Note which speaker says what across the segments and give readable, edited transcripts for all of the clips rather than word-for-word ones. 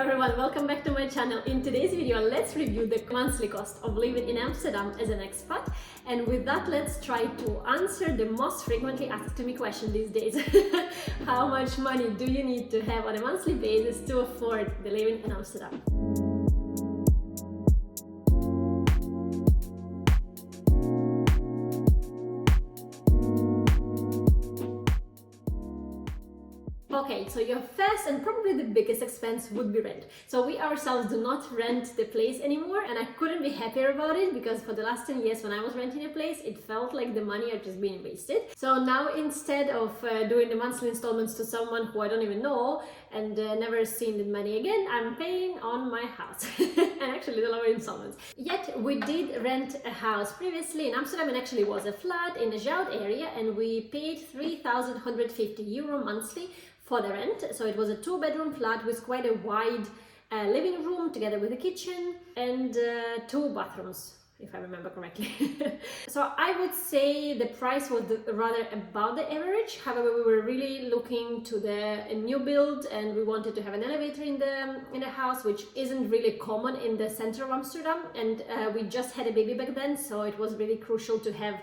Speaker 1: everyone, welcome back to my channel. In today's video, let's review the monthly cost of living in Amsterdam as an expat. And with that, let's try to answer the most frequently asked to me question these days. How much money do you need to have on a monthly basis to afford the living in Amsterdam? Okay, so your first and probably the biggest expense would be rent. So we ourselves do not rent the place anymore, and I couldn't be happier about it because for the last 10 years when I was renting a place, it felt like the money had just been wasted. So now instead of doing the monthly installments to someone who I don't even know and never seen the money again, I'm paying on my house and actually the lower installments. Yet we did rent a house previously in Amsterdam, and actually was a flat in the Zout area, and we paid €3,150 monthly for the rent. So it was a 2-bedroom flat with quite a wide living room together with a kitchen and 2 bathrooms, if I remember correctly. So I would say the price was rather about the average. However, we were really looking to a new build, and we wanted to have an elevator in the house, which isn't really common in the center of Amsterdam, and we just had a baby back then, so it was really crucial to have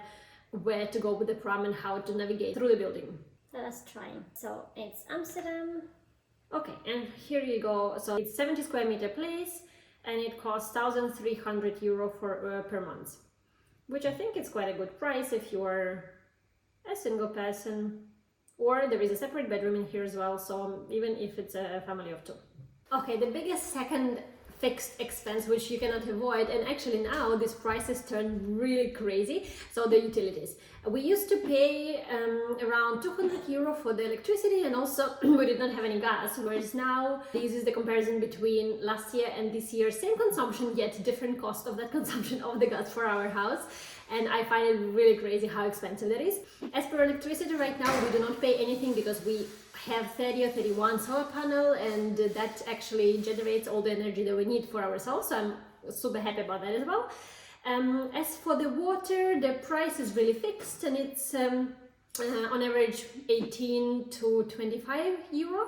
Speaker 1: where to go with the pram and how to navigate through the building.
Speaker 2: Let us try. So it's Amsterdam.
Speaker 1: Okay, and here you go. So it's 70 square meter place, and it costs €1,300 per month, which I think is quite a good price if you are a single person, or there is a separate bedroom in here as well, so even if it's a family of 2. Okay, the biggest second fixed expense which you cannot avoid, and actually now these prices turn really crazy, so the utilities. We used to pay around €200 for the electricity, and also we did not have any gas, whereas now this is the comparison between last year and this year, same consumption yet different cost of that consumption of the gas for our house, and I find it really crazy how expensive that is. As per electricity right now, we do not pay anything because we have 30 or 31 solar panel, and that actually generates all the energy that we need for ourselves, so I'm super happy about that as well. As for the water, the price is really fixed, and it's on average 18 to €25.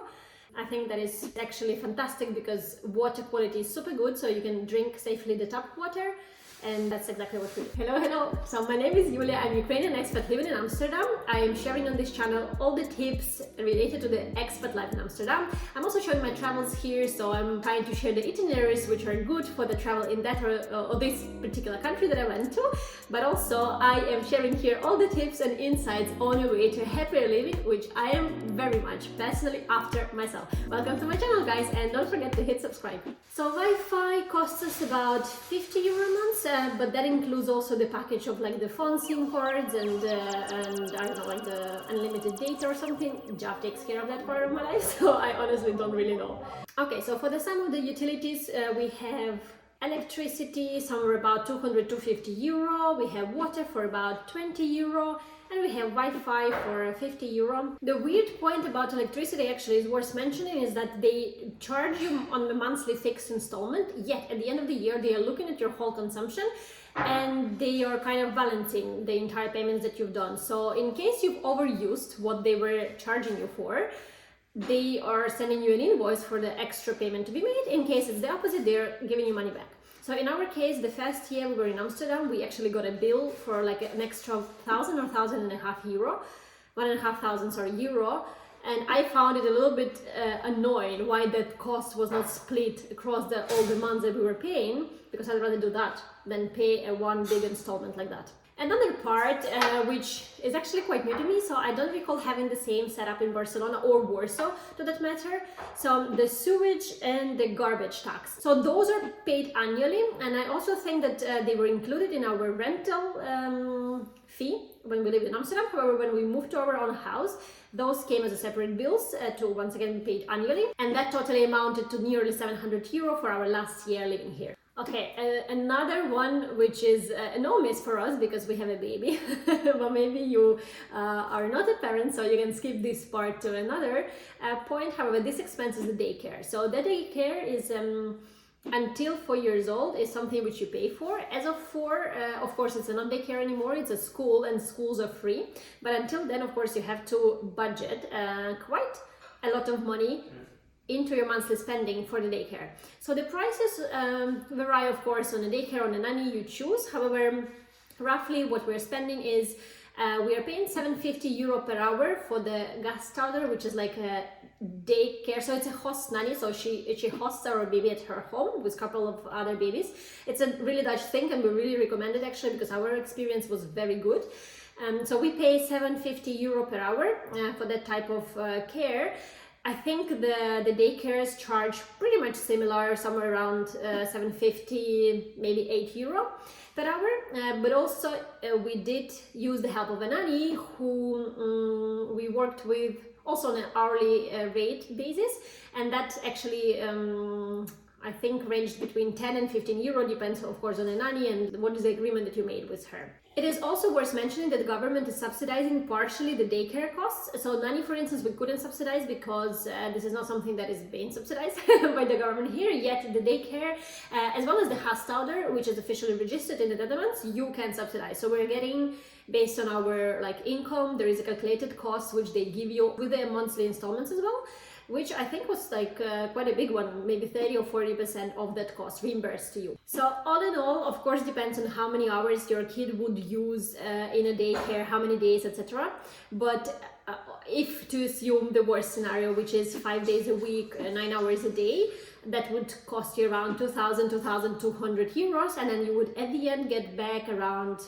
Speaker 1: I think that is actually fantastic because water quality is super good, so you can drink safely the tap water. And that's exactly what we do. Hello! So my name is Julia, I'm Ukrainian expat living in Amsterdam. I am sharing on this channel all the tips related to the expat life in Amsterdam. I'm also showing my travels here, so I'm trying to share the itineraries which are good for the travel in that or this particular country that I went to. But also I am sharing here all the tips and insights on your way to a happier living, which I am very much personally after myself. Welcome to my channel, guys, and don't forget to hit subscribe. So Wi-Fi costs us about €50 a month. But that includes also the package of like the phone SIM cards and I don't know, like the unlimited data or something. Jav takes care of that part of my life, so I honestly don't really know. Okay, so for the sum of the utilities, we have electricity somewhere about €200 to €250. We have water for about €20. And we have Wi-Fi for €50. The weird point about electricity actually is worth mentioning is that they charge you on the monthly fixed installment, yet at the end of the year they are looking at your whole consumption and they are kind of balancing the entire payments that you've done. So in case you've overused what they were charging you for, they are sending you an invoice for the extra payment to be made. In case it's the opposite, they're giving you money back. So in our case, the first year we were in Amsterdam, we actually got a bill for like an extra €1,000 or €1,500, and I found it a little bit annoying why that cost was not split across all the months that we were paying, because I'd rather do that than pay one big installment like that. Another part, which is actually quite new to me, so I don't recall having the same setup in Barcelona or Warsaw to that matter. So the sewage and the garbage tax. So those are paid annually, and I also think that they were included in our rental fee when we lived in Amsterdam. However, when we moved to our own house, those came as a separate bills to once again be paid annually, and that totally amounted to nearly €700 for our last year living here. Okay, another one which is a no miss for us because we have a baby, but maybe you are not a parent, so you can skip this part to another point. However, this expense is the daycare. So the daycare is until 4 years old is something which you pay for. As of 4, of course, it's not daycare anymore, it's a school, and schools are free. But until then, of course, you have to budget quite a lot of money into your monthly spending for the daycare. So the prices vary, of course, on a daycare, on a nanny you choose. However, roughly what we're spending is we are paying €750 per hour for the Gastauder, which is like a daycare. So it's a host nanny, so she hosts our baby at her home with a couple of other babies. It's a really Dutch thing, and we really recommend it actually because our experience was very good. So we pay €750 per hour for that type of care. I think the daycares charge pretty much similar, somewhere around €750, maybe €8 per hour. But also we did use the help of a nanny who we worked with also on an hourly rate basis, and that actually I think ranged between 10 and €15, depends of course on the nanny and what is the agreement that you made with her. It is also worth mentioning that the government is subsidizing partially the daycare costs. So nanny, for instance, we couldn't subsidize because this is not something that is being subsidized by the government here, yet the daycare, as well as the Gastauder, which is officially registered in the Netherlands, you can subsidize. So we're getting, based on our income, there is a calculated cost which they give you with the monthly installments as well, which I think was quite a big one, maybe 30 or 40% of that cost reimbursed to you. So all in all, of course, depends on how many hours your kid would use in a daycare, how many days, etc. But if to assume the worst scenario, which is 5 days a week, 9 hours a day, that would cost you around €2,200, and then you would at the end get back around,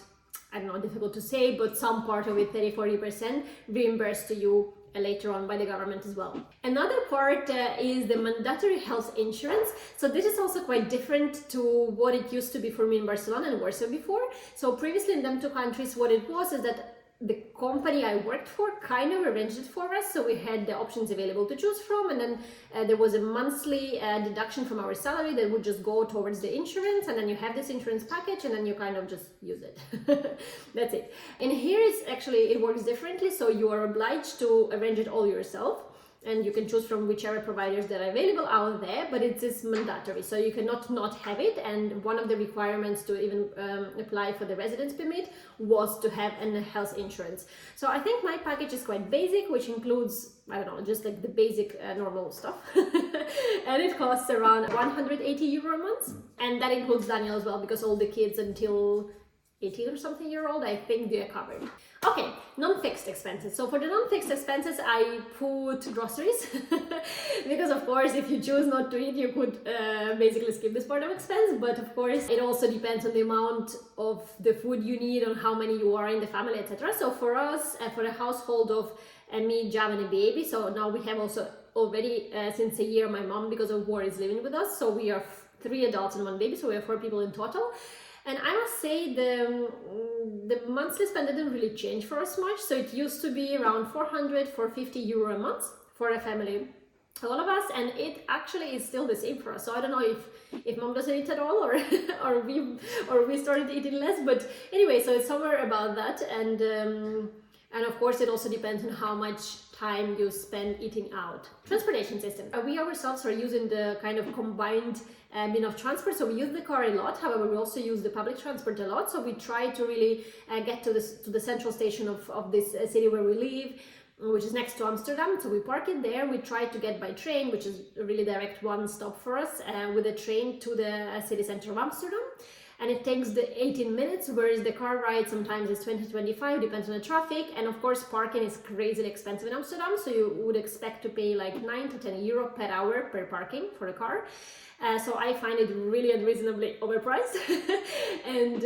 Speaker 1: I don't know, difficult to say, but some part of it, 30-40%, reimbursed to you later on by the government as well. Another part is the mandatory health insurance. So this is also quite different to what it used to be for me in Barcelona and Warsaw before. So previously in them two countries, what it was is that the company I worked for kind of arranged it for us, so we had the options available to choose from, and then there was a monthly deduction from our salary that would just go towards the insurance, and then you have this insurance package and then you kind of just use it. That's it. And here it's actually, it works differently, so you are obliged to arrange it all yourself, and you can choose from whichever providers that are available out there, but it is mandatory, so you cannot not have it. And one of the requirements to even apply for the residence permit was to have a health insurance. So I think my package is quite basic, which includes, I don't know, just like the basic normal stuff. And it costs around €180 a month, and that includes Daniel as well, because all the kids until 18 or something year old, I think they are covered. Okay, non-fixed expenses. So for the non-fixed expenses, I put groceries because of course, if you choose not to eat, you could basically skip this part of expense. But of course, it also depends on the amount of the food you need, on how many you are in the family, etc. So for us, for a household of me, Jav, and a baby, so now we have also already since a year, my mom, because of war, is living with us. So we are 3 adults and 1 baby, so we are 4 people in total. And I must say the monthly spend didn't really change for us much. So it used to be around €400–450 a month for a family, all of us, and it actually is still the same for us. So I don't know if mom doesn't eat at all, or we started eating less, but anyway, so it's somewhere about that. And of course, it also depends on how much time you spend eating out. Transportation system. We ourselves are using the kind of combined mean of transport, so we use the car a lot. However, we also use the public transport a lot. So we try to really get to the central station of this city where we live, which is next to Amsterdam. So we park it there. We try to get by train, which is a really direct one stop for us, with a train to the city center of Amsterdam. And it takes the 18 minutes, whereas the car ride sometimes is 20–25, depends on the traffic. And of course, parking is crazily expensive in Amsterdam, so you would expect to pay like €9–10 per hour per parking for a car. So I find it really unreasonably overpriced, and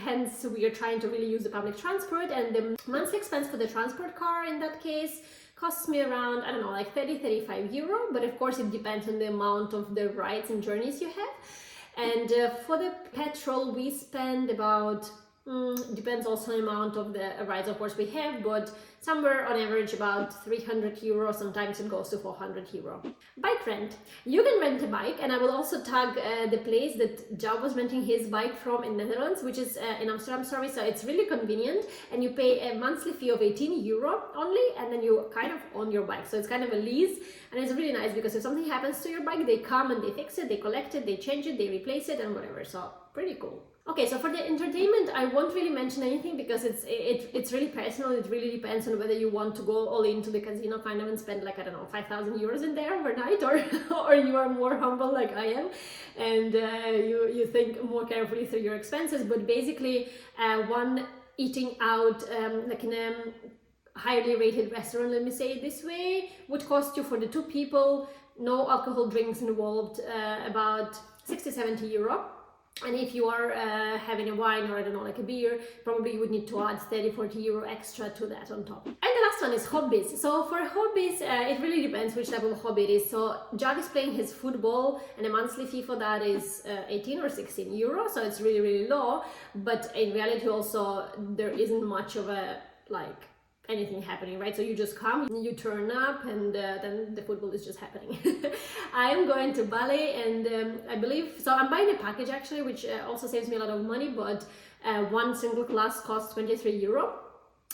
Speaker 1: hence we are trying to really use the public transport. And the monthly expense for the transport car in that case costs me around, I don't know, like €30–35. But of course, it depends on the amount of the rides and journeys you have. And for the petrol, we spend about, depends also on the amount of the rides, of course, we have, but somewhere on average about €300. Sometimes it goes to €400. Bike rent. You can rent a bike, and I will also tag the place that Jav was renting his bike from in Netherlands, which is in Amsterdam, sorry. So it's really convenient, and you pay a monthly fee of €18 only, and then you kind of own your bike. So it's kind of a lease, and it's really nice because if something happens to your bike, they come and they fix it, they collect it, they change it, they replace it, and whatever. So pretty cool. Okay, so for the entertainment, I won't really mention anything because it's really personal. It really depends on whether you want to go all into the casino kind of and spend like, I don't know, 5,000 euros in there overnight, or you are more humble like I am, and you think more carefully through your expenses. But basically, one eating out like in a highly rated restaurant, let me say it this way, would cost you for the 2 people, no alcohol drinks involved, about 60-70 euro. And if you are having a wine or I don't know, like a beer, probably you would need to add 30-40 euro extra to that on top. And the last one is hobbies. So for hobbies, it really depends which level of hobby it is. So Jag is playing his football, and a monthly fee for that is 18 or 16 euro. So it's really, really low. But in reality also, there isn't much of a like anything happening, right? So you just come, you turn up, and then the football is just happening. I am going to Bali, and I believe, so I'm buying a package actually, which also saves me a lot of money, but one single class costs 23 euro.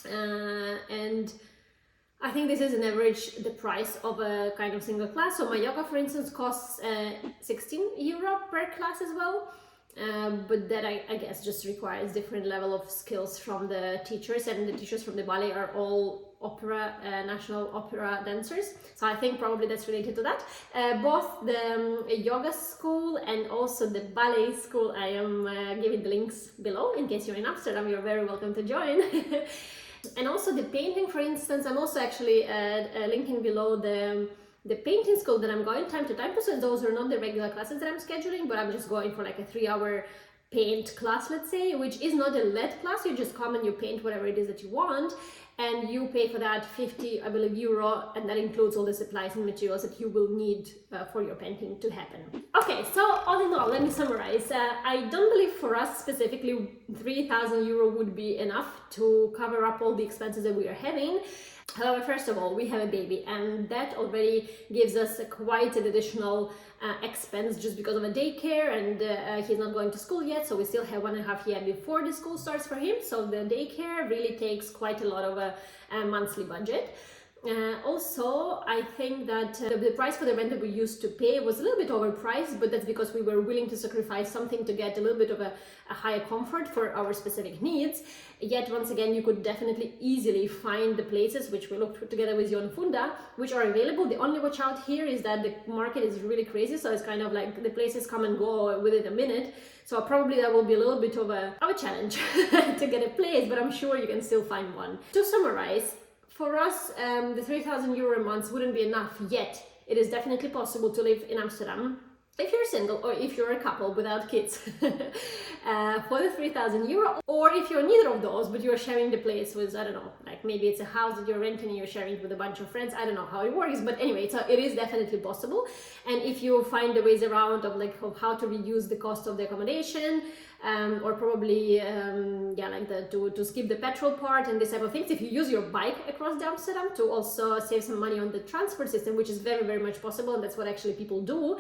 Speaker 1: And I think this is an average, the price of a kind of single class. So my yoga, for instance, costs 16 euro per class as well. But that I guess just requires different level of skills from the teachers, and the teachers from the ballet are all opera, national opera dancers. So I think probably that's related to that. Both the yoga school and also the ballet school, I am giving the links below. In case you're in Amsterdam, you're very welcome to join. And also the painting, for instance, I'm also actually linking below the painting school that I'm going time to time to. So those are not the regular classes that I'm scheduling, but I'm just going for like a 3-hour paint class, let's say, which is not a LED class. You just come and you paint whatever it is that you want, and you pay for that 50, I believe, euro, and that includes all the supplies and materials that you will need for your painting to happen. Okay, so all in all, let me summarize. I don't believe for us specifically 3,000 euro would be enough to cover up all the expenses that we are having. However, first of all, we have a baby, and that already gives us quite an additional expense just because of a daycare, and he's not going to school yet, so we still have 1.5 years before the school starts for him. So the daycare really takes quite a lot of a monthly budget. Also, I think that the price for the rent that we used to pay was a little bit overpriced, but that's because we were willing to sacrifice something to get a little bit of a higher comfort for our specific needs. Yet once again, you could definitely easily find the places which we looked together with Jon Funda, which are available. The only watch out here is that the market is really crazy, so it's kind of like the places come and go within a minute. So probably that will be a little bit of a challenge to get a place, but I'm sure you can still find one. To summarize, for us, the 3,000 euro a month wouldn't be enough yet. It is definitely possible to live in Amsterdam if you're single or if you're a couple without kids for the 3,000 euro, or if you're neither of those but you're sharing the place with, I don't know, like maybe it's a house that you're renting and you're sharing it with a bunch of friends. I don't know how it works, but anyway, so it is definitely possible. And if you find the ways around of how to reduce the cost of the accommodation, or probably to skip the petrol part and this type of things, if you use your bike across Amsterdam to also save some money on the transport system, which is very, very much possible, and that's what actually people do,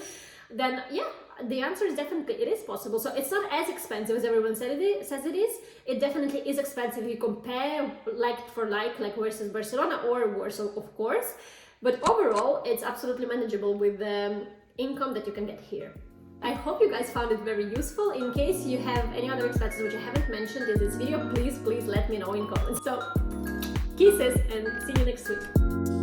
Speaker 1: then yeah, the answer is definitely it is possible. So it's not as expensive as everyone says it is. It definitely is expensive if you compare like for like versus Barcelona or Warsaw, of course, but overall it's absolutely manageable with the income that you can get here. I hope you guys found it very useful. In case you have any other expenses which I haven't mentioned in this video, please let me know in comments. So kisses, and see you next week.